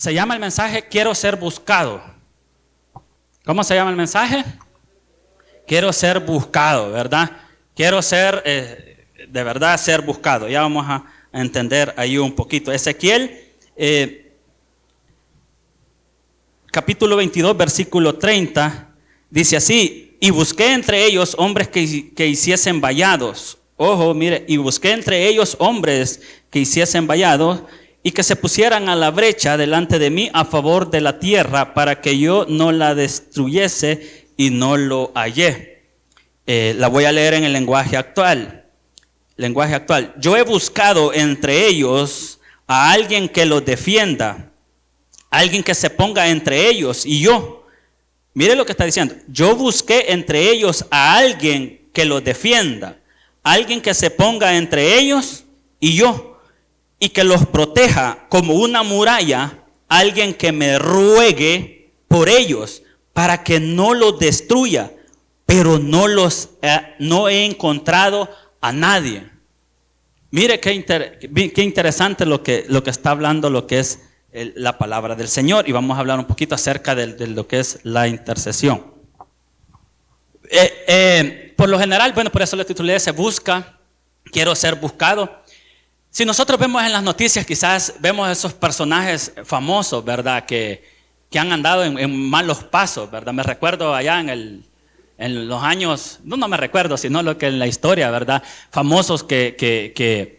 Se llama el mensaje Quiero ser buscado. ¿Cómo se llama el mensaje? Quiero ser buscado, ¿verdad? Quiero ser, de verdad, ser buscado. Ya vamos a entender ahí un poquito. Ezequiel, capítulo 22, versículo 30, dice así: y busqué entre ellos hombres que hiciesen vallados. Ojo, mire, y busqué entre ellos hombres que hiciesen vallados y que se pusieran a la brecha delante de mí a favor de la tierra para que yo no la destruyese, y no lo hallé. La voy a leer en el lenguaje actual. Lenguaje actual. Yo he buscado entre ellos a alguien que los defienda, alguien que se ponga entre ellos y yo. Mire lo que está diciendo. Yo busqué entre ellos a alguien que los defienda, alguien que se ponga entre ellos y yo, y que los proteja como una muralla, alguien que me ruegue por ellos para que no los destruya, pero no he encontrado a nadie. Mire qué interesante lo que está hablando, lo que es la palabra del Señor, y vamos a hablar un poquito acerca de lo que es la intercesión. Por lo general, bueno, por eso le titulé Se busca, quiero ser buscado. Si nosotros vemos en las noticias, quizás vemos esos personajes famosos, ¿verdad? Que han andado en malos pasos, ¿verdad? Me recuerdo allá en los años, no me recuerdo, sino lo que en la historia, ¿verdad? Famosos que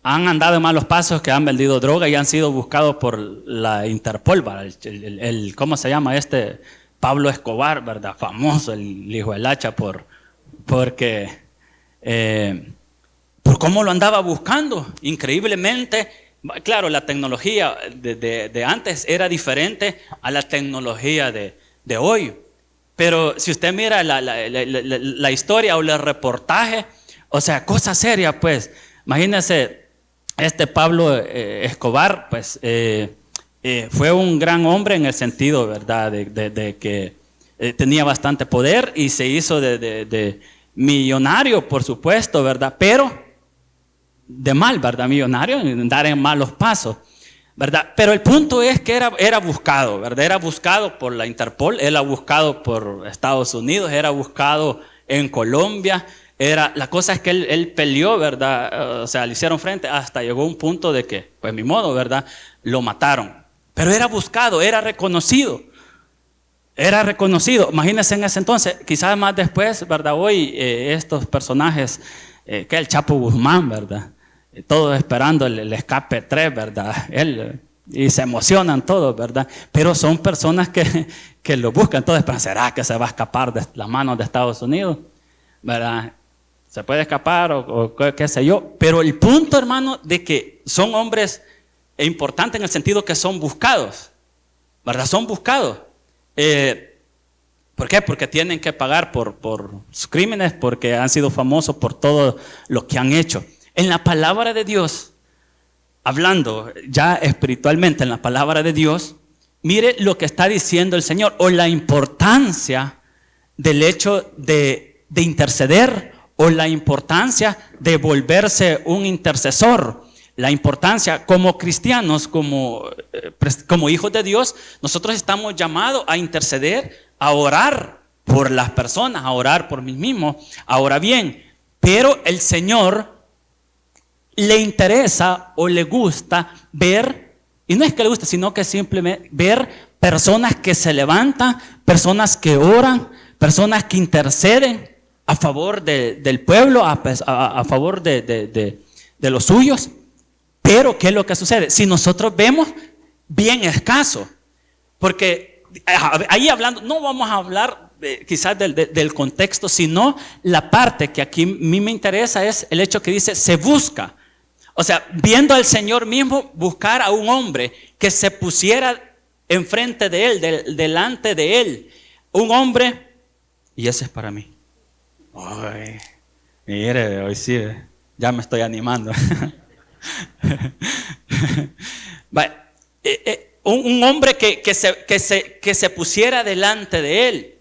han andado en malos pasos, que han vendido droga y han sido buscados por la Interpol, ¿verdad? ¿Cómo se llama este? Pablo Escobar, ¿verdad? Famoso, el hijo del hacha, por cómo lo andaba buscando, increíblemente. Claro, la tecnología de antes era diferente a la tecnología de hoy. Pero si usted mira la historia o el reportaje, o sea, cosa seria, pues. Imagínese, este Pablo Escobar, pues, fue un gran hombre en el sentido, ¿verdad?, de que tenía bastante poder y se hizo de millonario, por supuesto, ¿verdad? Pero de mal, ¿verdad? Millonario, andar en malos pasos, ¿verdad? Pero el punto es que era buscado, ¿verdad? Era buscado por la Interpol, era buscado por Estados Unidos, era buscado en Colombia. La cosa es que él peleó, ¿verdad? O sea, le hicieron frente, hasta llegó un punto de que, pues ni modo, ¿verdad? Lo mataron. Pero era buscado, era reconocido. Era reconocido. Imagínense en ese entonces, quizás más después, ¿verdad? Hoy estos personajes, que el Chapo Guzmán, ¿verdad? Todos esperando el escape 3, ¿verdad? Y se emocionan todos, ¿verdad? Pero son personas que lo buscan. Entonces, pero ¿será que se va a escapar de las manos de Estados Unidos? ¿Verdad? Se puede escapar o qué sé yo. Pero el punto, hermano, de que son hombres importantes en el sentido que son buscados, ¿verdad? Son buscados. ¿Por qué? Porque tienen que pagar por sus crímenes, porque han sido famosos por todo lo que han hecho. En la palabra de Dios, hablando ya espiritualmente en la palabra de Dios, mire lo que está diciendo el Señor, o la importancia del hecho de interceder, o la importancia de volverse un intercesor. La importancia como cristianos, como hijos de Dios, nosotros estamos llamados a interceder, a orar por las personas, a orar por mí mismo. Ahora bien, pero el Señor le interesa o le gusta ver, y no es que le guste, sino que simplemente ver personas que se levantan, personas que oran, personas que interceden a favor del pueblo, a favor de los suyos. Pero ¿qué es lo que sucede? Si nosotros vemos, bien escaso, porque ahí hablando, no vamos a hablar quizás del contexto, sino la parte que aquí a mí me interesa es el hecho que dice se busca. O sea, viendo al Señor mismo buscar a un hombre que se pusiera enfrente de él, delante de él. Un hombre, y ese es para mí. Ay, mire, hoy sí, ya me estoy animando. Un hombre que se pusiera delante de él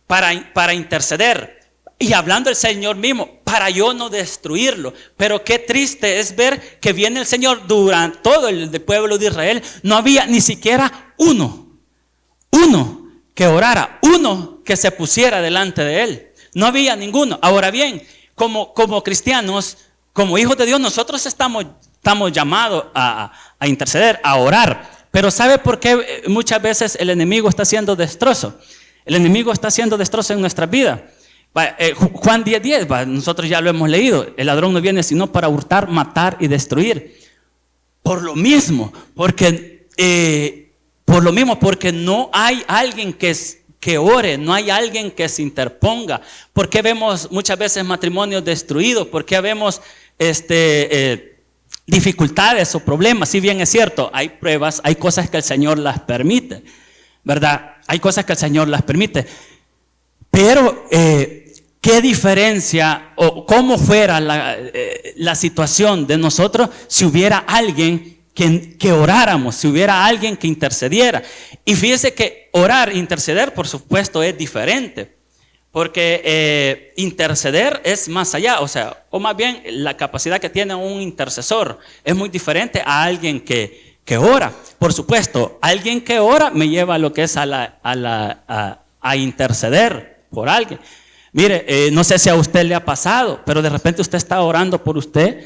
para interceder. Y hablando el Señor mismo, para yo no destruirlo. Pero qué triste es ver que viene el Señor durante todo el pueblo de Israel. No había ni siquiera uno que orara, uno que se pusiera delante de Él. No había ninguno. Ahora bien, como cristianos, como hijos de Dios, nosotros estamos llamados a interceder, a orar. Pero ¿sabe por qué muchas veces el enemigo está haciendo destrozo? El enemigo está haciendo destrozo en nuestra vida. Juan 10:10, nosotros ya lo hemos leído. El ladrón no viene sino para hurtar, matar y destruir. Por lo mismo, porque no hay alguien que ore, no hay alguien que se interponga. ¿Por qué vemos muchas veces matrimonios destruidos? ¿Por qué vemos dificultades o problemas? Si bien es cierto, hay pruebas, hay cosas que el Señor las permite, ¿verdad? Hay cosas que el Señor las permite. Pero ¿qué diferencia o cómo fuera la situación de nosotros si hubiera alguien que oráramos, si hubiera alguien que intercediera? Y fíjese que orar, interceder, por supuesto, es diferente. Porque interceder es más allá, o más bien la capacidad que tiene un intercesor es muy diferente a alguien que ora. Por supuesto, alguien que ora me lleva a lo que es a interceder por alguien. Mire, no sé si a usted le ha pasado, pero de repente usted está orando por usted,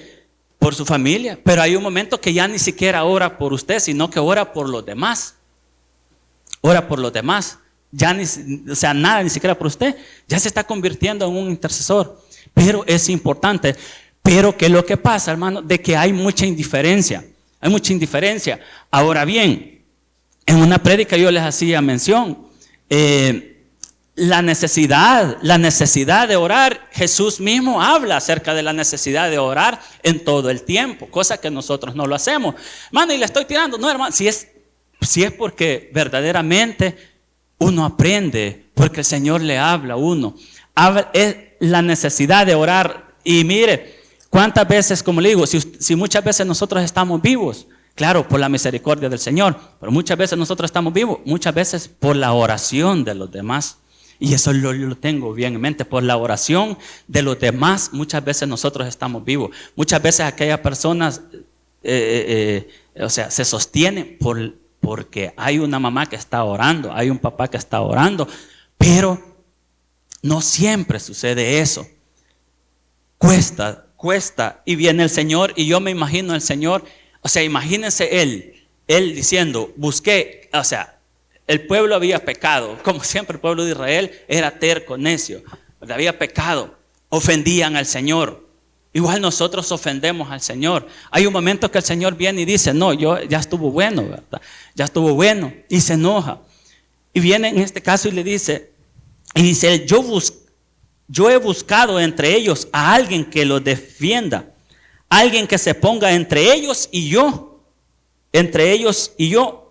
por su familia, pero hay un momento que ya ni siquiera ora por usted, sino que ora por los demás. Ora por los demás. Ya nada, ni siquiera por usted. Ya se está convirtiendo en un intercesor. Pero es importante. Pero ¿qué es lo que pasa, hermano? De que hay mucha indiferencia. Hay mucha indiferencia. Ahora bien, en una prédica yo les hacía mención. La necesidad de orar, Jesús mismo habla acerca de la necesidad de orar en todo el tiempo, cosa que nosotros no lo hacemos. Hermano, y le estoy tirando. No, hermano, si es porque verdaderamente uno aprende, porque el Señor le habla a uno. Es la necesidad de orar. Y mire, cuántas veces, como le digo, si muchas veces nosotros estamos vivos, claro, por la misericordia del Señor, pero muchas veces nosotros estamos vivos, muchas veces por la oración de los demás. Y eso lo tengo bien en mente. Por la oración de los demás, muchas veces nosotros estamos vivos. Muchas veces aquellas personas se sostienen porque hay una mamá que está orando, hay un papá que está orando. Pero no siempre sucede eso. Cuesta. Y viene el Señor, y yo me imagino el Señor, imagínense él diciendo, busqué, el pueblo había pecado, como siempre el pueblo de Israel era terco, necio, había pecado, ofendían al Señor. Igual nosotros ofendemos al Señor. Hay un momento que el Señor viene y dice, no, ya estuvo bueno, ¿verdad? Ya estuvo bueno, y se enoja. Y viene en este caso y le dice, yo he buscado entre ellos a alguien que los defienda, alguien que se ponga entre ellos y yo,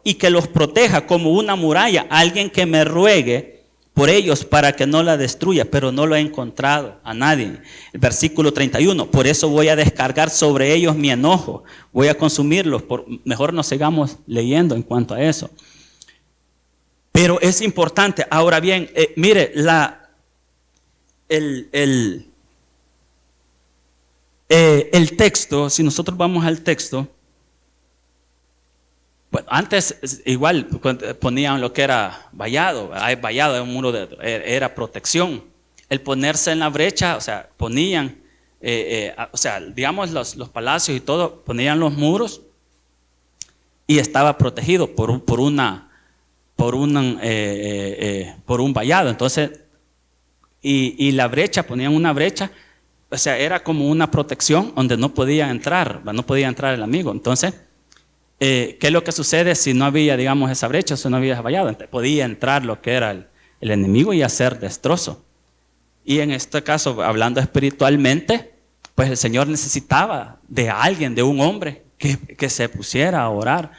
y que los proteja como una muralla, alguien que me ruegue por ellos para que no la destruya, pero no lo he encontrado a nadie. El versículo 31, por eso voy a descargar sobre ellos mi enojo, voy a consumirlos. Mejor no sigamos leyendo en cuanto a eso. Pero es importante. Ahora bien, mire, el texto, si nosotros vamos al texto, bueno, antes igual ponían lo que era vallado. Vallado era un muro, era protección. El ponerse en la brecha, ponían, digamos los palacios y todo, ponían los muros y estaba protegido por un vallado. Entonces, y la brecha, ponían una brecha, era como una protección donde no podía entrar el enemigo. Entonces, ¿qué es lo que sucede si no había, digamos, esa brecha, si no había ese vallado? Entonces, podía entrar lo que era el enemigo y hacer destrozo. Y en este caso, hablando espiritualmente, pues el Señor necesitaba de alguien, de un hombre que se pusiera a orar.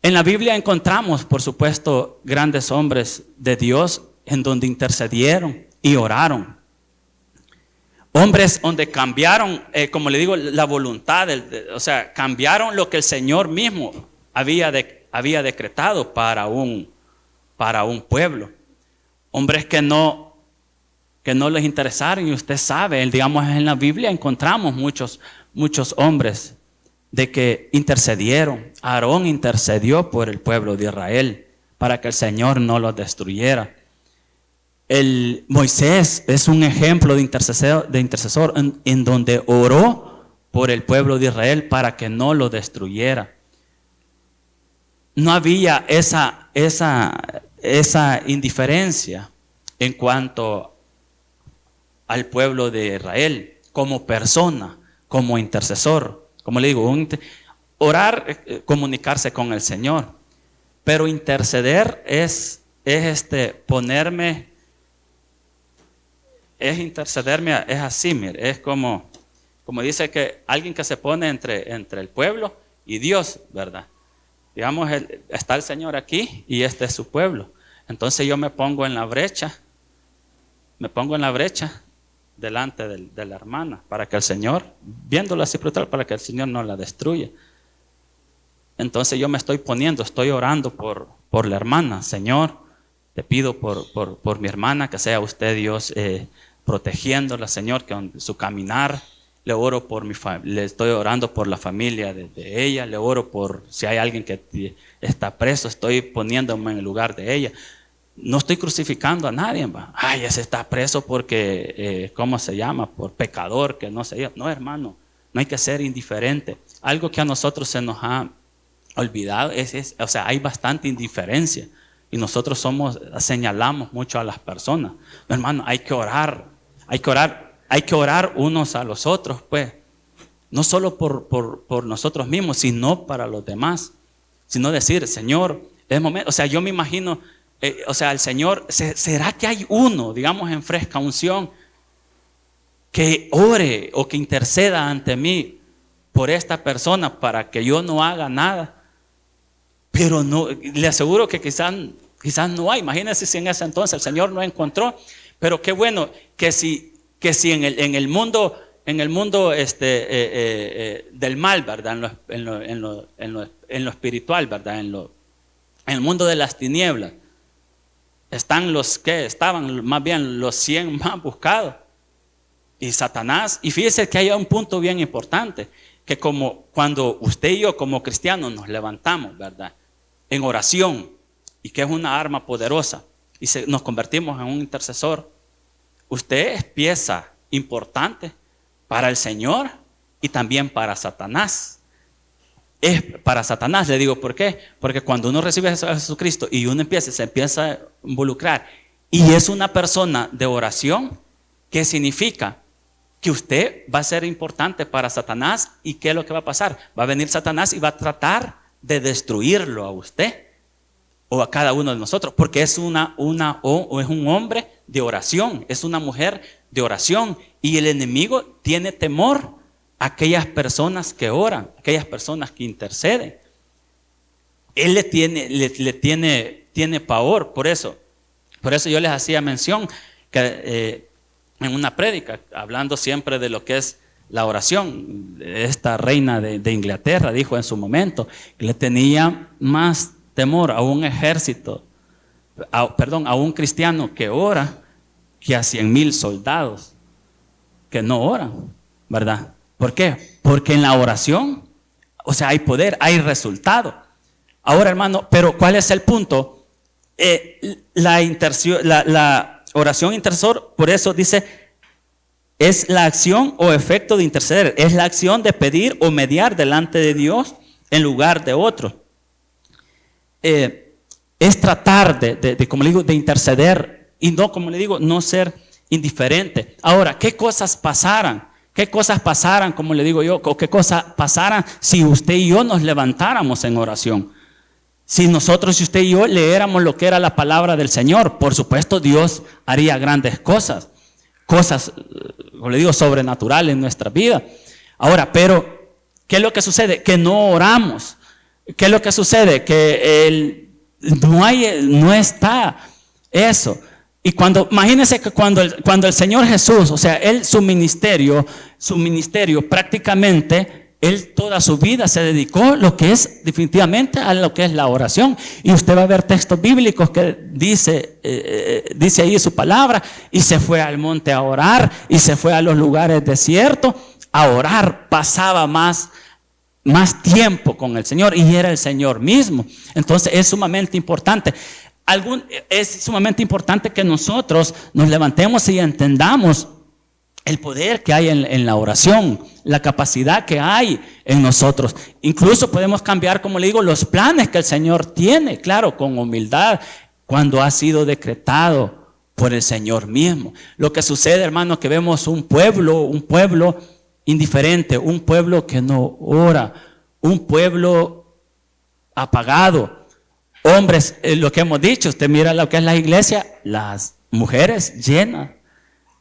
En la Biblia encontramos, por supuesto, grandes hombres de Dios en donde intercedieron y oraron. Hombres donde cambiaron, como le digo, la voluntad, cambiaron lo que el Señor mismo había decretado para un pueblo. Hombres que no que no les interesaron. Y usted sabe, digamos, en la Biblia encontramos muchos hombres de que intercedieron. Aarón intercedió por el pueblo de Israel para que el Señor no los destruyera. Moisés es un ejemplo de intercesor en donde oró por el pueblo de Israel para que no lo destruyera. No había esa indiferencia en cuanto al pueblo de Israel como persona, como intercesor. Como le digo, orar, comunicarse con el Señor. Pero interceder es intercederme, es así, mire, es como dice que alguien que se pone entre el pueblo y Dios, ¿verdad? Digamos, está el Señor aquí y este es su pueblo. Entonces yo me pongo en la brecha delante de la hermana, para que el Señor, viéndola así brutal, para que el Señor no la destruya. Entonces yo me estoy orando por la hermana. Señor, te pido por mi hermana, que sea usted, Dios, protegiéndola, Señor, que en su caminar. Le oro le estoy orando por la familia de ella. Le oro por si hay alguien que está preso, estoy poniéndome en el lugar de ella. No estoy crucificando a nadie, ¿va? Ay, ese está preso porque, ¿cómo se llama? Por pecador, que no sé yo. No, hermano, no hay que ser indiferente. Algo que a nosotros se nos ha olvidado o sea, hay bastante indiferencia. Y nosotros señalamos mucho a las personas. No, hermano, hay que orar unos a los otros, pues. No solo por nosotros mismos, sino para los demás. Sino decir, Señor, es momento. O sea, yo me imagino, el Señor, ¿será que hay uno, digamos, en fresca unción, que ore o que interceda ante mí por esta persona para que yo no haga nada? Pero no, le aseguro que quizás no hay. Imagínense si en ese entonces el Señor no encontró. Pero qué bueno que si en el mundo del mal, ¿verdad? En lo espiritual, ¿verdad? En el mundo de las tinieblas están estaban más bien los 100 más buscados. Y Satanás, y fíjese que hay un punto bien importante, que como cuando usted y yo como cristianos nos levantamos, ¿verdad? En oración, y que es una arma poderosa, y nos convertimos en un intercesor, usted es pieza importante para el Señor y también para Satanás. Es para Satanás, le digo, ¿por qué? Porque cuando uno recibe a Jesucristo y uno se empieza a involucrar y es una persona de oración, ¿qué significa? Que usted va a ser importante para Satanás. ¿Y qué es lo que va a pasar? Va a venir Satanás y va a tratar de destruirlo a usted o a cada uno de nosotros, porque es un hombre de oración, es una mujer de oración, y el enemigo tiene temor a aquellas personas que oran, aquellas personas que interceden. Él le tiene pavor. Por eso yo les hacía mención que en una prédica, hablando siempre de lo que es la oración, esta reina de Inglaterra dijo en su momento que le tenía más temor a un ejército, a un cristiano que ora, que a 100,000 soldados que no oran, ¿verdad? ¿Por qué? Porque en la oración, o sea, hay poder, hay resultado. Ahora, hermano, pero ¿cuál es el punto? La oración intercesor, por eso dice, es la acción o efecto de interceder, es la acción de pedir o mediar delante de Dios en lugar de otros. Es tratar como le digo, de interceder y no, como le digo, no ser indiferente. Ahora, ¿qué cosas pasaran? ¿Qué cosas pasaran, como le digo yo, o qué cosas pasaran si usted y yo nos levantáramos en oración? Si usted y yo leéramos lo que era la palabra del Señor, por supuesto Dios haría grandes cosas, como le digo, sobrenaturales en nuestra vida. Ahora, pero, ¿qué es lo que sucede? Que no oramos. ¿Qué es lo que sucede? Que no está eso. Y imagínense que cuando el Señor Jesús, o sea, su ministerio prácticamente él toda su vida se dedicó lo que es definitivamente a lo que es la oración. Y usted va a ver textos bíblicos que dice ahí su palabra, y se fue al monte a orar, y se fue a los lugares desiertos a orar. Pasaba más tiempo con el Señor, y era el Señor mismo. Entonces es sumamente importante. Es sumamente importante que nosotros nos levantemos y entendamos el poder que hay en la oración, la capacidad que hay en nosotros. Incluso podemos cambiar, como le digo, los planes que el Señor tiene, claro, con humildad, cuando ha sido decretado por el Señor mismo. Lo que sucede, hermano, que vemos un pueblo indiferente, un pueblo que no ora, un pueblo apagado. Hombres, lo que hemos dicho, usted mira lo que es la iglesia, las mujeres llenas,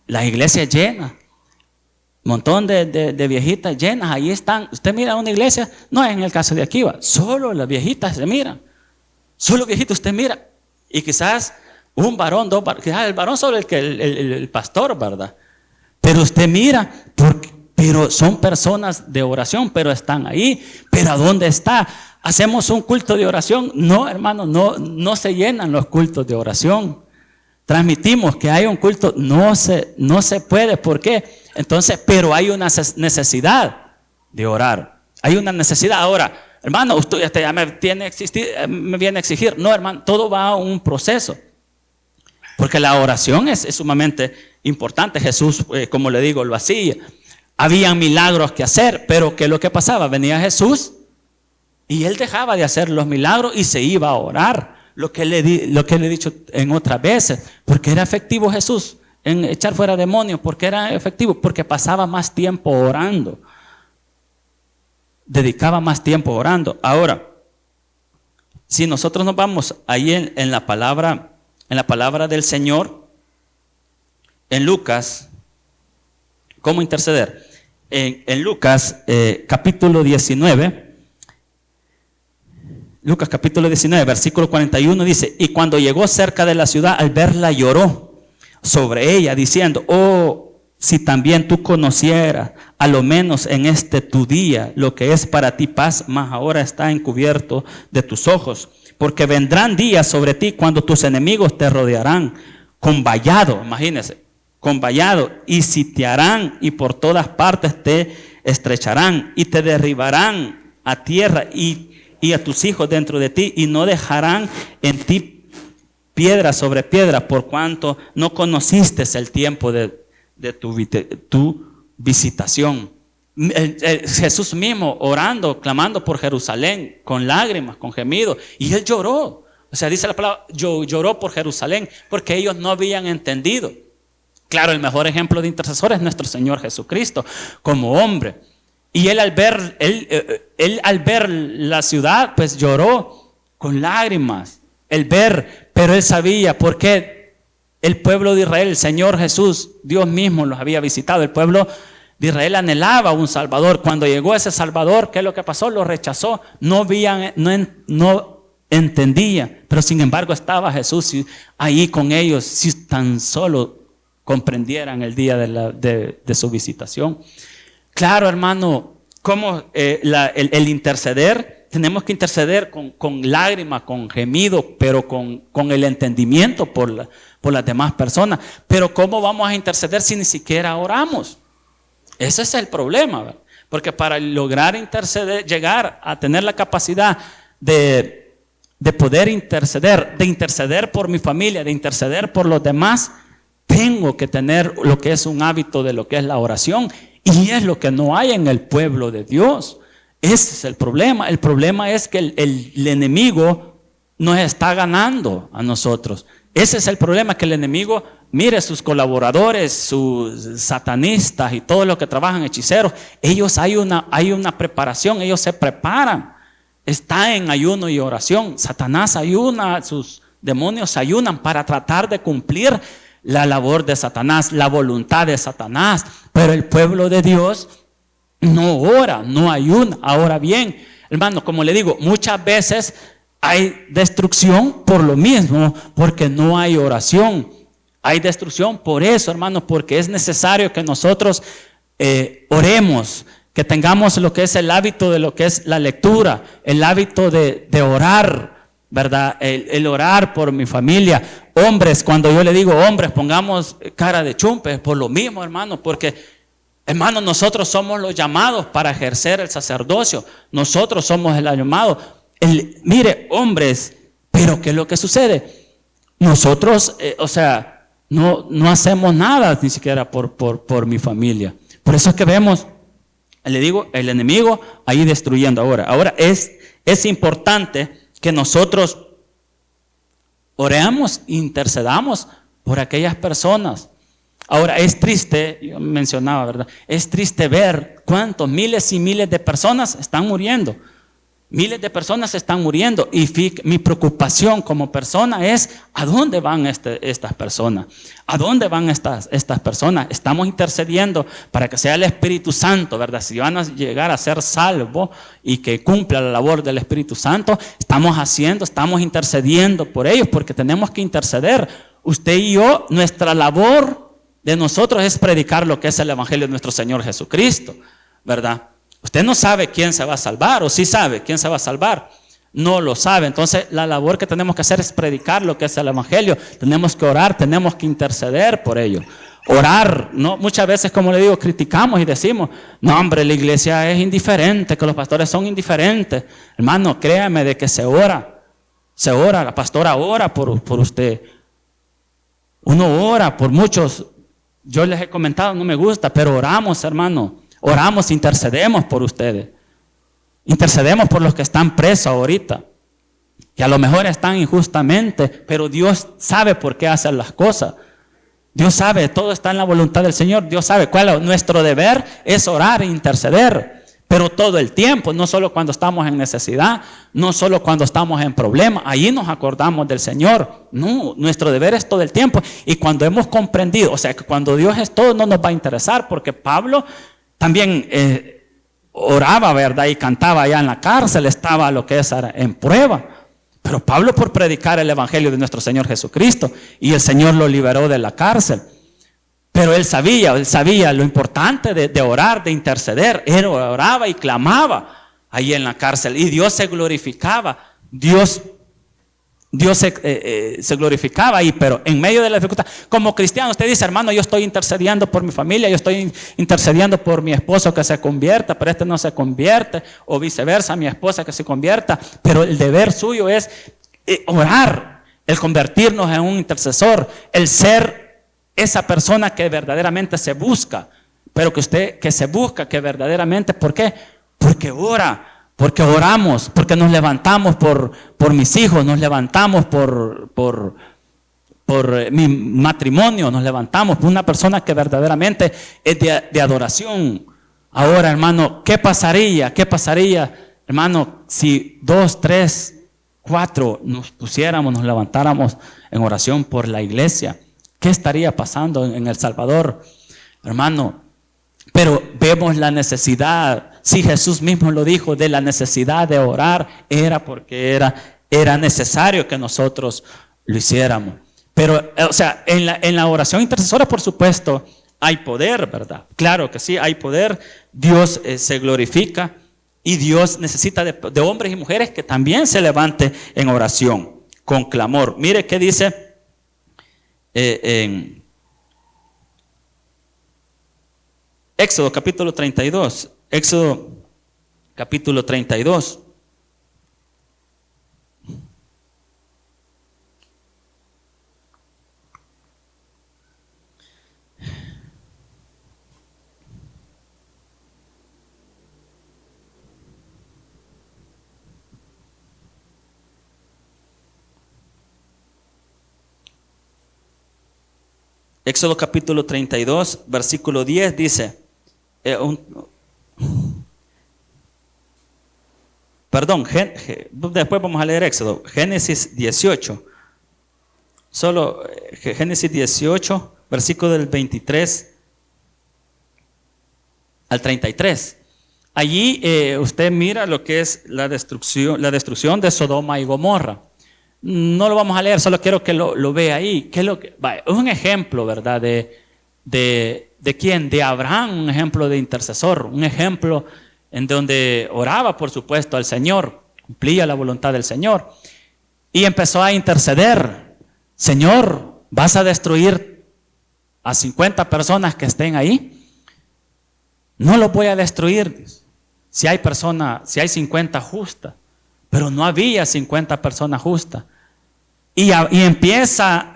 las iglesias llenas, un montón de viejitas llenas, ahí están. Usted mira una iglesia, no es en el caso de aquí, solo las viejitas se miran, solo viejitos usted mira, y quizás un varón, dos varones, quizás el varón sobre el pastor, ¿verdad? Pero usted mira, pero son personas de oración, pero están ahí. Pero ¿a dónde está? ¿Hacemos un culto de oración? No, hermano, no se llenan los cultos de oración. Transmitimos que hay un culto, no se puede. ¿Por qué? Entonces, pero hay una necesidad de orar. Hay una necesidad. Ahora, hermano, usted ya me viene a exigir. No, hermano, todo va a un proceso. Porque la oración es sumamente importante. Jesús, como le digo, lo hacía. Había milagros que hacer, pero ¿qué es lo que pasaba? Venía Jesús y él dejaba de hacer los milagros y se iba a orar. Lo que le he dicho en otras veces. Porque era efectivo Jesús en echar fuera demonios. ¿Por qué era efectivo? Porque pasaba más tiempo orando. Dedicaba más tiempo orando. Ahora, si nosotros nos vamos ahí en la palabra del Señor, en Lucas, ¿cómo interceder? En Lucas capítulo 19, Lucas capítulo 19, versículo 41 dice: y cuando llegó cerca de la ciudad, al verla lloró sobre ella, diciendo: oh, si también tú conocieras, a lo menos en este tu día, lo que es para ti paz, mas ahora está encubierto de tus ojos. Porque vendrán días sobre ti cuando tus enemigos te rodearán con vallado, imagínense, con vallado, y sitiarán, y por todas partes te estrecharán, y te derribarán a tierra, y a tus hijos dentro de ti, y no dejarán en ti piedra sobre piedra, por cuanto no conociste el tiempo de tu visitación. Jesús mismo orando, clamando por Jerusalén, con lágrimas, con gemidos, y él lloró. O sea, dice la palabra, lloró por Jerusalén, porque ellos no habían entendido. Claro, el mejor ejemplo de intercesor es nuestro Señor Jesucristo, como hombre. Y él al ver la ciudad, pues lloró con lágrimas. Pero él sabía por qué el pueblo de Israel, el Señor Jesús, Dios mismo los había visitado. El pueblo de Israel anhelaba un Salvador. Cuando llegó ese Salvador, ¿qué es lo que pasó? Lo rechazó. No entendía, pero sin embargo estaba Jesús ahí con ellos, si tan solo comprendieran el día de su visitación. Claro, hermano, como el interceder, tenemos que interceder con lágrimas, con gemido, pero con el entendimiento por las demás personas. Pero ¿cómo vamos a interceder si ni siquiera oramos? Ese es el problema, ¿verdad? Porque para lograr interceder, llegar a tener la capacidad de poder interceder, de interceder por mi familia, de interceder por los demás, tengo que tener lo que es un hábito de lo que es la oración, y es lo que no hay en el pueblo de Dios. Ese es el problema. El problema es que el enemigo nos está ganando a nosotros. Ese es el problema, que el enemigo, mire, sus colaboradores, sus satanistas y todos los que trabajan hechiceros, ellos hay una preparación, ellos se preparan. Está en ayuno y oración. Satanás ayuna, sus demonios ayunan para tratar de cumplir la labor de Satanás, la voluntad de Satanás. Pero el pueblo de Dios no ora, no ayuna. Ahora bien, hermano, como le digo, muchas veces hay destrucción por lo mismo, porque no hay oración. Hay destrucción por eso, hermano, porque es necesario que nosotros oremos, que tengamos lo que es el hábito de lo que es la lectura, el hábito de orar, ¿verdad? El orar por mi familia. Hombres, cuando yo le digo hombres, pongamos cara de chumpe, por lo mismo, hermano, porque, hermano, nosotros somos los llamados para ejercer el sacerdocio. Nosotros somos el llamado. Mire, hombres, pero ¿qué es lo que sucede? Nosotros, no hacemos nada ni siquiera por mi familia. Por eso es que vemos, le digo, el enemigo ahí destruyendo ahora. Ahora es importante que nosotros oremos, intercedamos por aquellas personas. Ahora es triste, yo mencionaba, ¿verdad? Es triste ver cuántos miles y miles de personas están muriendo. Miles de personas están muriendo y mi preocupación como persona es ¿a dónde van estas personas? ¿A dónde van estas personas? Estamos intercediendo para que sea el Espíritu Santo, ¿verdad? Si van a llegar a ser salvos y que cumpla la labor del Espíritu Santo, estamos intercediendo por ellos porque tenemos que interceder. Usted y yo, nuestra labor de nosotros es predicar lo que es el Evangelio de nuestro Señor Jesucristo, ¿verdad? Usted no sabe quién se va a salvar, o sí sabe quién se va a salvar. No lo sabe. Entonces la labor que tenemos que hacer es predicar lo que es el Evangelio. Tenemos que orar, tenemos que interceder por ello. Orar, ¿no? Muchas veces, como le digo, criticamos y decimos, no hombre, la iglesia es indiferente, que los pastores son indiferentes. Hermano, créame de que se ora, la pastora ora por usted. Uno ora por muchos. Yo les he comentado, no me gusta, pero oramos, hermano. Oramos, intercedemos por ustedes. Intercedemos por los que están presos ahorita, que a lo mejor están injustamente, pero Dios sabe por qué hacen las cosas. Dios sabe, todo está en la voluntad del Señor. Dios sabe cuál es nuestro deber, es orar e interceder, pero todo el tiempo, no solo cuando estamos en necesidad, no solo cuando estamos en problemas, ahí nos acordamos del Señor. No, nuestro deber es todo el tiempo. Y cuando hemos comprendido, o sea, que cuando Dios es todo, no nos va a interesar, porque Pablo también oraba, ¿verdad? Y cantaba allá en la cárcel, estaba lo que es en prueba. Pero Pablo por predicar el Evangelio de nuestro Señor Jesucristo, y el Señor lo liberó de la cárcel. Pero él sabía lo importante de orar, de interceder. Él oraba y clamaba ahí en la cárcel, y Dios se glorificaba. Dios se glorificaba ahí, pero en medio de la dificultad, como cristiano, usted dice, hermano, yo estoy intercediendo por mi familia, yo estoy intercediendo por mi esposo que se convierta, pero no se convierte, o viceversa, mi esposa que se convierta, pero el deber suyo es orar, el convertirnos en un intercesor, el ser esa persona que verdaderamente se busca, pero que se busca, que verdaderamente, ¿por qué? Porque ora. Porque oramos, porque nos levantamos por mis hijos, nos levantamos por mi matrimonio, nos levantamos por una persona que verdaderamente es de adoración. Ahora, hermano, ¿qué pasaría, hermano, si 2, 3, 4 nos levantáramos en oración por la iglesia? ¿Qué estaría pasando en El Salvador, hermano? Pero vemos la necesidad. Si Jesús mismo lo dijo, de la necesidad de orar, era porque era necesario que nosotros lo hiciéramos. Pero, o sea, en la oración intercesora, por supuesto, hay poder, ¿verdad? Claro que sí, hay poder. Dios se glorifica, y Dios necesita de hombres y mujeres que también se levanten en oración, con clamor. Mire qué dice en Éxodo capítulo 32. Éxodo capítulo 32. Éxodo capítulo 32, versículo 10 dice, después vamos a leer Éxodo, Génesis 18, solo Génesis 18, versículo del 23 al 33. Allí usted mira lo que es la destrucción de Sodoma y Gomorra. No lo vamos a leer, solo quiero que lo vea ahí. Es un ejemplo, ¿verdad? ¿de quién? De Abraham, un ejemplo de intercesor, un ejemplo en donde oraba, por supuesto, al Señor, cumplía la voluntad del Señor y empezó a interceder. Señor, ¿vas a destruir a 50 personas que estén ahí? No los voy a destruir si hay 50 justas, pero no había 50 personas justas. Y empieza,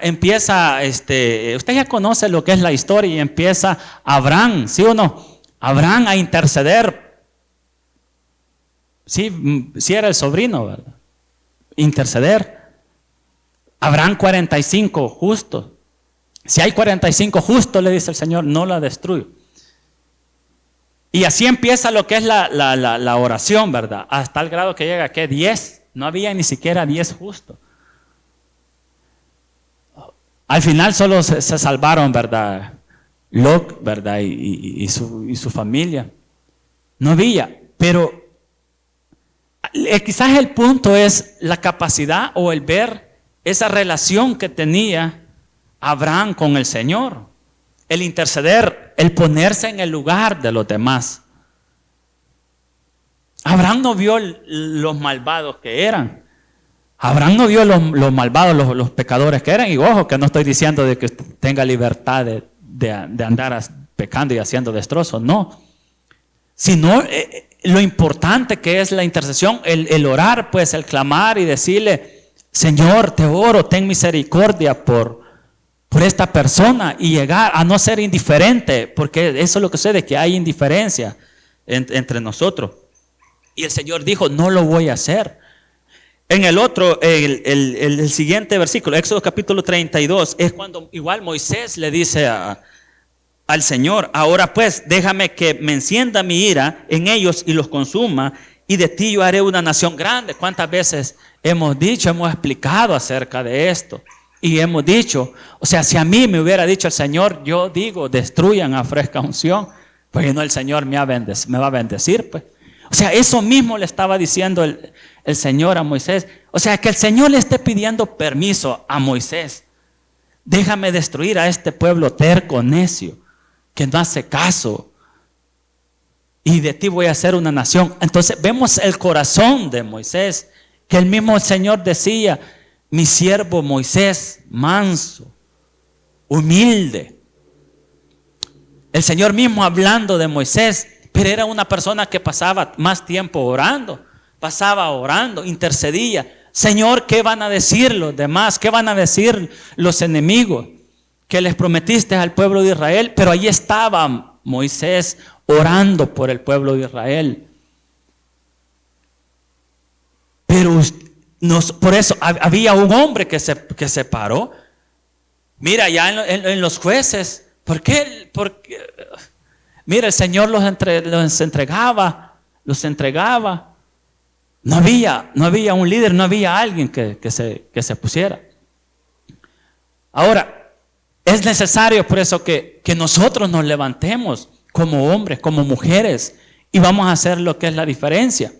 usted ya conoce lo que es la historia, y empieza Abraham, ¿sí o no? Abraham a interceder. Sí, sí era el sobrino, ¿verdad? Interceder. Habrán 45 justos. Si hay 45 justos, le dice el Señor, no la destruyo. Y así empieza lo que es la oración, ¿verdad? Hasta el grado que llega, ¿qué? 10. No había ni siquiera 10 justos. Al final solo se salvaron, ¿verdad? Lot, ¿verdad? Y su familia. No había, pero quizás el punto es la capacidad o el ver esa relación que tenía Abraham con el Señor. El interceder, el ponerse en el lugar de los demás. Abraham no vio los malvados que eran. Abraham no vio los malvados, los pecadores que eran. Y ojo, que no estoy diciendo de que tenga libertad de andar pecando y haciendo destrozos, no. Sino lo importante que es la intercesión, el orar, pues el clamar y decirle, Señor, te oro, ten misericordia por esta persona, y llegar a no ser indiferente, porque eso es lo que sucede, que hay indiferencia entre nosotros. Y el Señor dijo, no lo voy a hacer. En el siguiente versículo, Éxodo capítulo 32, es cuando igual Moisés le dice al Señor, ahora pues déjame que me encienda mi ira en ellos y los consuma, y de ti yo haré una nación grande. ¿Cuántas veces hemos explicado acerca de esto? Y hemos dicho, o sea, si a mí me hubiera dicho el Señor, yo digo, destruyan a fresca unción, pues no, el Señor me va a bendecir, pues. O sea, eso mismo le estaba diciendo el Señor a Moisés. O sea, que el Señor le esté pidiendo permiso a Moisés. Déjame destruir a este pueblo terco, necio, que no hace caso. Y de ti voy a hacer una nación. Entonces vemos el corazón de Moisés, que el mismo Señor decía, mi siervo Moisés, manso, humilde. El Señor mismo hablando de Moisés, pero era una persona que pasaba más tiempo orando, intercedía. Señor, ¿qué van a decir los demás? ¿Qué van a decir los enemigos que les prometiste al pueblo de Israel? Pero ahí estaba Moisés orando por el pueblo de Israel. Pero por eso había un hombre que se paró. Mira, ya en los jueces, ¿por qué? Porque, mira, el Señor los entregaba. No había un líder, no había alguien que se pusiera. Ahora, es necesario por eso que nosotros nos levantemos como hombres, como mujeres, y vamos a hacer lo que es la diferencia.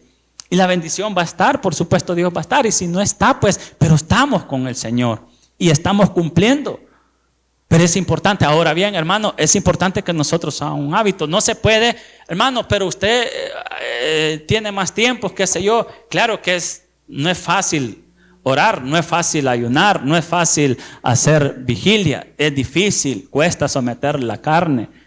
Y la bendición va a estar, por supuesto Dios va a estar, y si no está, pues, pero estamos con el Señor y estamos cumpliendo. Pero es importante, ahora bien, hermano, es importante que nosotros hagamos un hábito. No se puede, hermano, pero usted tiene más tiempo, qué sé yo. Claro que no es fácil orar, no es fácil ayunar, no es fácil hacer vigilia, es difícil, cuesta someter la carne.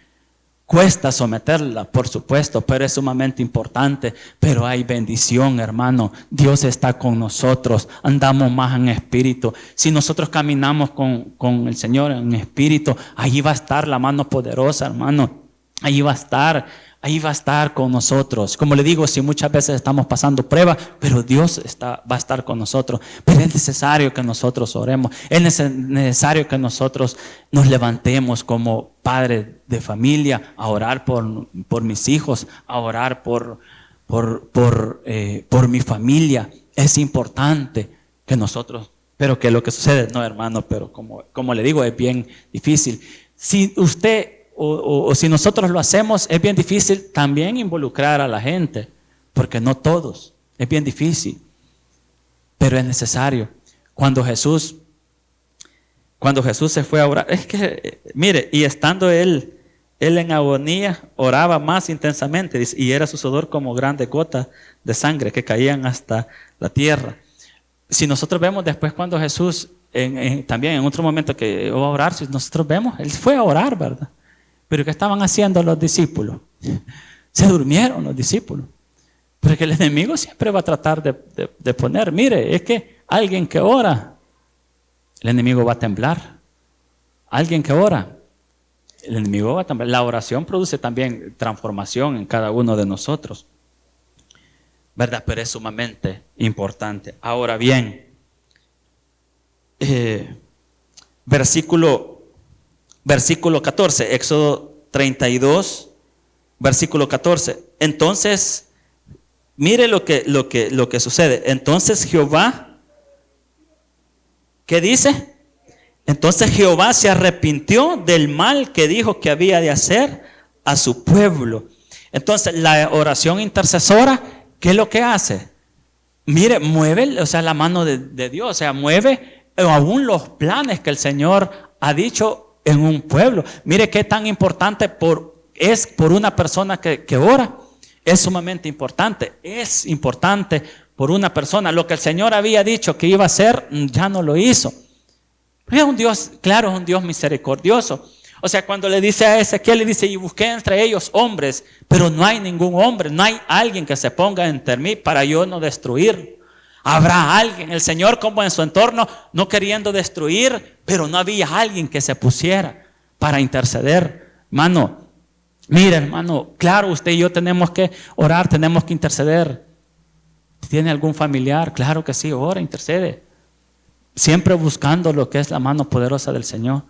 Cuesta someterla, por supuesto, pero es sumamente importante. Pero hay bendición, hermano. Dios está con nosotros. Andamos más en espíritu. Si nosotros caminamos con el Señor en espíritu, allí va a estar la mano poderosa, hermano. Allí va a estar con nosotros. Como le digo, si muchas veces estamos pasando pruebas, pero Dios va a estar con nosotros. Pero es necesario que nosotros oremos. Es necesario que nosotros nos levantemos como padres de familia a orar por mis hijos, a orar por mi familia. Es importante que nosotros, pero que lo que sucede, no, hermano, pero como le digo, es bien difícil. Si usted o si nosotros lo hacemos, es bien difícil también involucrar a la gente, porque no todos, es bien difícil, pero es necesario. Cuando Jesús cuando Jesús se fue a orar, es que, mire, y estando él en agonía, oraba más intensamente, dice, y era su sudor como grandes gotas de sangre que caían hasta la tierra. Si nosotros vemos después cuando Jesús, también en otro momento que iba a orar, si nosotros vemos, él fue a orar, ¿verdad? Pero ¿qué estaban haciendo los discípulos? Se durmieron los discípulos. Porque el enemigo siempre va a tratar de poner, mire, es que alguien que ora, el enemigo va a temblar. Alguien que ora, el enemigo va a temblar. La oración produce también transformación en cada uno de nosotros, ¿verdad? Pero es sumamente importante. Ahora bien, versículo 14, Éxodo 32, versículo 14. Entonces, mire lo que sucede. Entonces Jehová, ¿qué dice? Entonces Jehová se arrepintió del mal que dijo que había de hacer a su pueblo. Entonces la oración intercesora, ¿qué es lo que hace? Mire, mueve, o sea, la mano de Dios, o sea, mueve aún los planes que el Señor ha dicho en un pueblo. Mire qué tan importante es por una persona que ora. Es sumamente importante. Es importante por una persona. Lo que el Señor había dicho que iba a hacer, ya no lo hizo. Es un Dios, claro, es un Dios misericordioso. O sea, cuando le dice a Ezequiel, le dice, y busqué entre ellos hombres, pero no hay ningún hombre, no hay alguien que se ponga entre mí para yo no destruir. Habrá alguien, el Señor como en su entorno, no queriendo destruir, pero no había alguien que se pusiera para interceder. Hermano, mire, hermano, claro, usted y yo tenemos que orar, tenemos que interceder. ¿Tiene algún familiar? Claro que sí, ora, intercede. Siempre buscando lo que es la mano poderosa del Señor.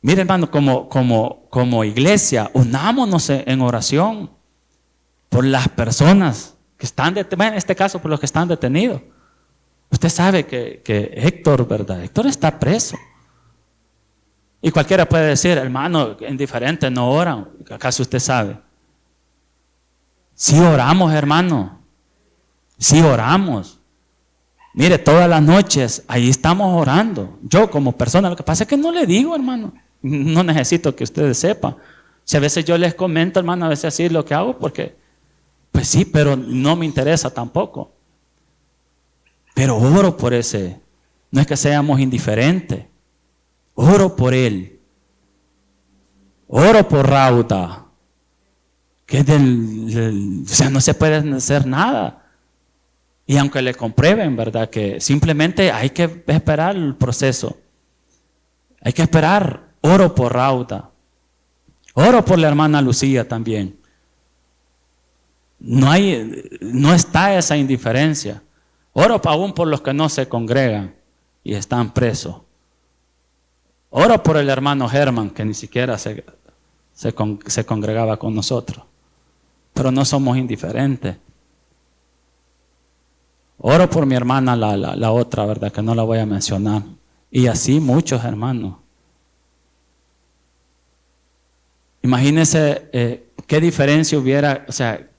Mire, hermano, como iglesia, unámonos en oración por las personas que están detenidos, en este caso por los que están detenidos. Usted sabe que Héctor, ¿verdad? Héctor está preso. Y cualquiera puede decir, hermano, indiferente, no oran. ¿Acaso usted sabe? Sí oramos, hermano. Sí oramos. Mire, todas las noches ahí estamos orando. Yo como persona, lo que pasa es que no le digo, hermano. No necesito que ustedes sepan. Si a veces yo les comento, hermano, a veces así es lo que hago porque, pues sí, pero no me interesa tampoco. Pero oro por ese. No es que seamos indiferentes. Oro por él. Oro por Rauta. Que o sea, no se puede hacer nada. Y aunque le comprueben, ¿verdad? Que simplemente hay que esperar el proceso. Hay que esperar. Oro por Rauta. Oro por la hermana Lucía también. No está esa indiferencia. Oro aún por los que no se congregan y están presos. Oro por el hermano Germán, que ni siquiera se congregaba con nosotros. Pero no somos indiferentes. Oro por mi hermana, la otra, ¿verdad? Que no la voy a mencionar. Y así muchos hermanos. Imagínense qué diferencia hubiera, o sea,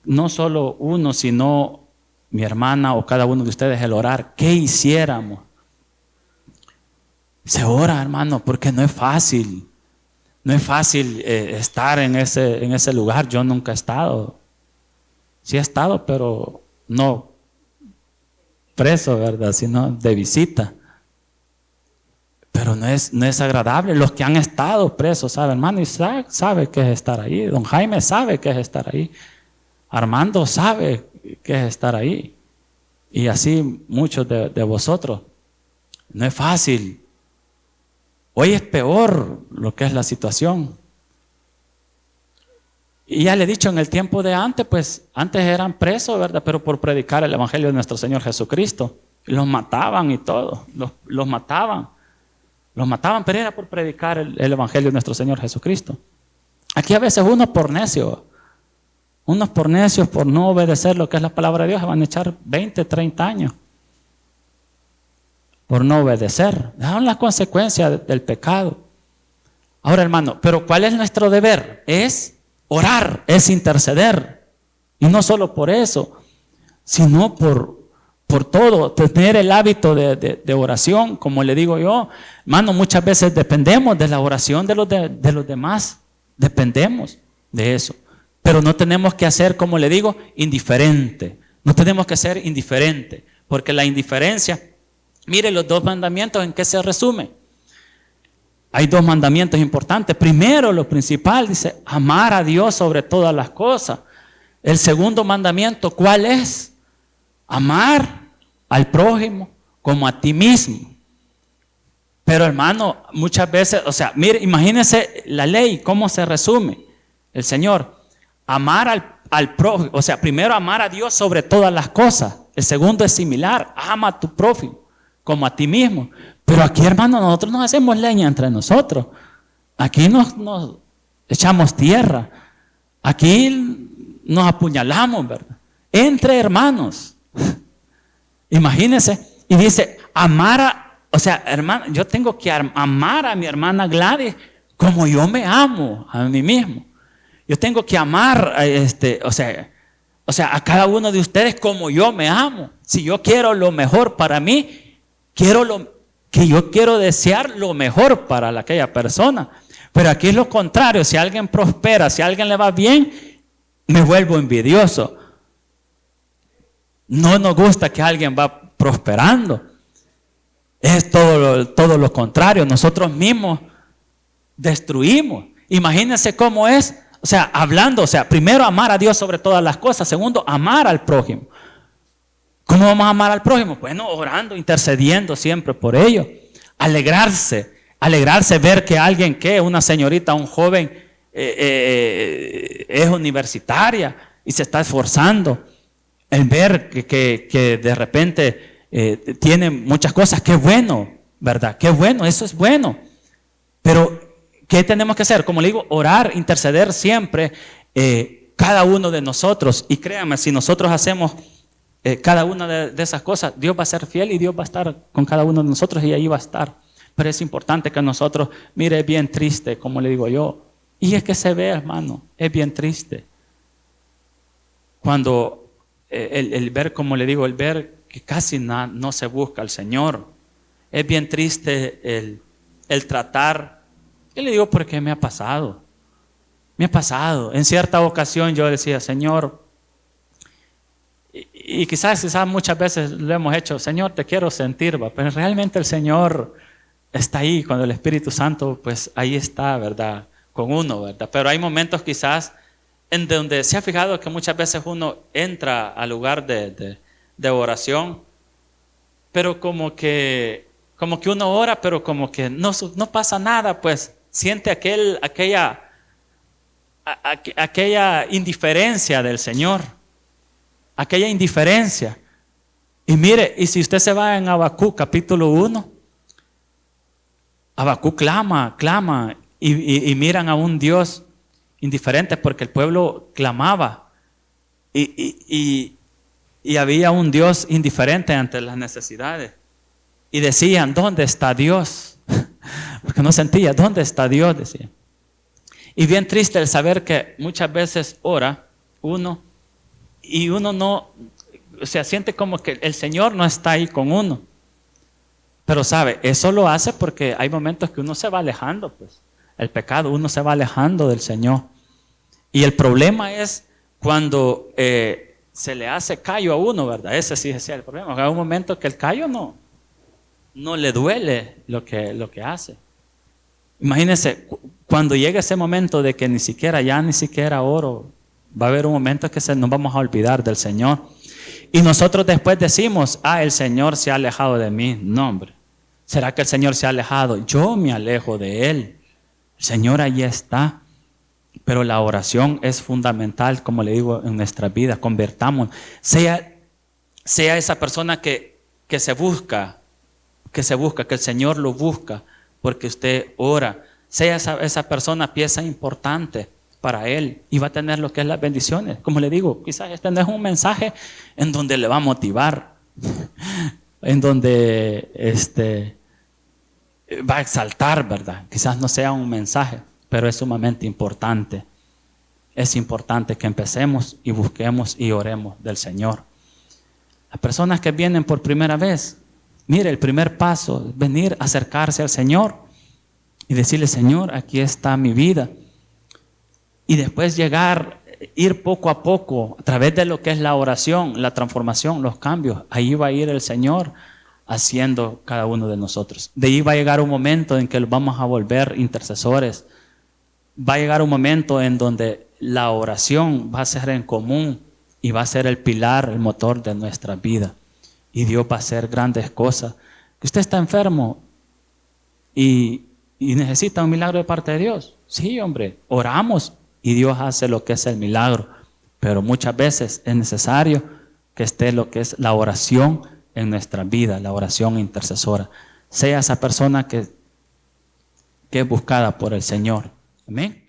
no solo uno, sino mi hermana o cada uno de ustedes, el orar. ¿Qué hiciéramos? Se ora, hermano, porque no es fácil. No es fácil estar en ese lugar. Yo nunca he estado. Sí he estado, pero no preso, ¿verdad? Sino de visita. Pero no es agradable. Los que han estado presos, ¿sabe, hermano? Isaac sabe qué es estar ahí. Don Jaime sabe qué es estar ahí. Armando sabe qué es estar ahí. Y así muchos de vosotros. No es fácil. Hoy es peor lo que es la situación. Y ya le he dicho, en el tiempo de antes, pues antes eran presos, ¿verdad? Pero por predicar el evangelio de nuestro Señor Jesucristo. Los mataban y todo. Los mataban. Los mataban, pero era por predicar el evangelio de nuestro Señor Jesucristo. Aquí a veces unos por necios, por no obedecer lo que es la palabra de Dios, se van a echar 20, 30 años. Por no obedecer. Son las consecuencias del pecado. Ahora, hermano, pero ¿cuál es nuestro deber? Es orar, es interceder. Y no solo por eso, sino por todo, tener el hábito de oración, como le digo yo. Hermano, muchas veces dependemos de la oración de los demás, dependemos de eso. Pero no tenemos que hacer, como le digo, indiferente. No tenemos que ser indiferente, porque la indiferencia, mire los 2 mandamientos, ¿en qué se resume? Hay 2 mandamientos importantes. Primero, lo principal, dice, amar a Dios sobre todas las cosas. El segundo mandamiento, ¿cuál es? Amar al prójimo como a ti mismo. Pero hermano, muchas veces, o sea, mire, imagínense la ley, ¿cómo se resume? El Señor, amar al prójimo, o sea, primero amar a Dios sobre todas las cosas. El segundo es similar, ama a tu prójimo como a ti mismo. Pero aquí, hermano, nosotros nos hacemos leña entre nosotros. Aquí nos echamos tierra. Aquí nos apuñalamos, ¿verdad? Entre hermanos. Imagínense. Y dice, o sea, hermano, yo tengo que amar a mi hermana Gladys como yo me amo a mí mismo. Yo tengo que amar o sea, a cada uno de ustedes como yo me amo. Si yo quiero lo mejor para mí, yo quiero desear lo mejor para aquella persona. Pero aquí es lo contrario. Si alguien prospera, si a alguien le va bien, me vuelvo envidioso. No nos gusta que alguien va prosperando. Es todo lo contrario. Nosotros mismos destruimos. Imagínense cómo es. O sea, primero amar a Dios sobre todas las cosas. Segundo, amar al prójimo. ¿Cómo vamos a amar al prójimo? Bueno, orando, intercediendo siempre por ello. Alegrarse ver que alguien, una señorita, un joven es universitaria y se está esforzando. El ver que de repente tiene muchas cosas. Qué bueno, ¿verdad? Qué bueno, eso es bueno. Pero ¿qué tenemos que hacer? Como le digo, orar, interceder siempre, cada uno de nosotros. Y créanme, si nosotros hacemos cada una de esas cosas, Dios va a ser fiel y Dios va a estar con cada uno de nosotros y ahí va a estar. Pero es importante que nosotros, mire, es bien triste, como le digo yo. Y es que se ve, hermano, es bien triste. Cuando el ver, como le digo, el ver que casi no se busca al Señor. Es bien triste el tratar. Yo le digo porque me ha pasado. Me ha pasado. En cierta ocasión yo decía, Señor, y quizás muchas veces lo hemos hecho, Señor, te quiero sentir, ¿va? Pero realmente el Señor está ahí, cuando el Espíritu Santo, pues ahí está, ¿verdad? Con uno, ¿verdad? Pero hay momentos quizás en donde se ha fijado que muchas veces uno entra al lugar de oración, pero como que uno ora, pero como que no pasa nada, pues siente aquella indiferencia del Señor, aquella indiferencia. Y mire, y si usted se va en Habacuc capítulo 1, Habacuc clama y miran a un Dios indiferente porque el pueblo clamaba y había un Dios indiferente ante las necesidades y decían, ¿dónde está Dios? Porque no sentía, ¿dónde está Dios? Decían. Y bien triste el saber que muchas veces ora uno y uno no, o sea, siente como que el Señor no está ahí con uno. Pero sabe, eso lo hace porque hay momentos que uno se va alejando, pues. El pecado, uno se va alejando del Señor. Y el problema es cuando se le hace callo a uno, ¿verdad? Ese sí es el problema. Hay un momento que el callo no le duele lo que hace. Imagínense, cuando llegue ese momento de que ni siquiera oro, va a haber un momento que nos vamos a olvidar del Señor. Y nosotros después decimos, el Señor se ha alejado de mí. No, hombre. ¿Será que el Señor se ha alejado? Yo me alejo de Él. El Señor allí está. Pero la oración es fundamental, como le digo, en nuestra vida. Convertamos. Sea esa persona que se busca, que el Señor lo busca, porque usted ora. Sea esa persona pieza importante para Él y va a tener lo que es las bendiciones. Como le digo, quizás este no es un mensaje en donde le va a motivar, en donde va a exaltar, ¿verdad? Quizás no sea un mensaje, pero es sumamente importante. Es importante que empecemos y busquemos y oremos del Señor. Las personas que vienen por primera vez, mire, el primer paso es venir, acercarse al Señor y decirle: Señor, aquí está mi vida. Y después llegar, ir poco a poco, a través de lo que es la oración, la transformación, los cambios. Ahí va a ir el Señor haciendo cada uno de nosotros. De ahí va a llegar un momento en que los vamos a volver intercesores. Va a llegar un momento en donde la oración va a ser en común y va a ser el pilar, el motor de nuestra vida. Y Dios va a hacer grandes cosas. Que usted está enfermo y necesita un milagro de parte de Dios. Sí, hombre, oramos y Dios hace lo que es el milagro. Pero muchas veces es necesario que esté lo que es la oración en nuestra vida, la oración intercesora. Sea esa persona que es buscada por el Señor. Amén.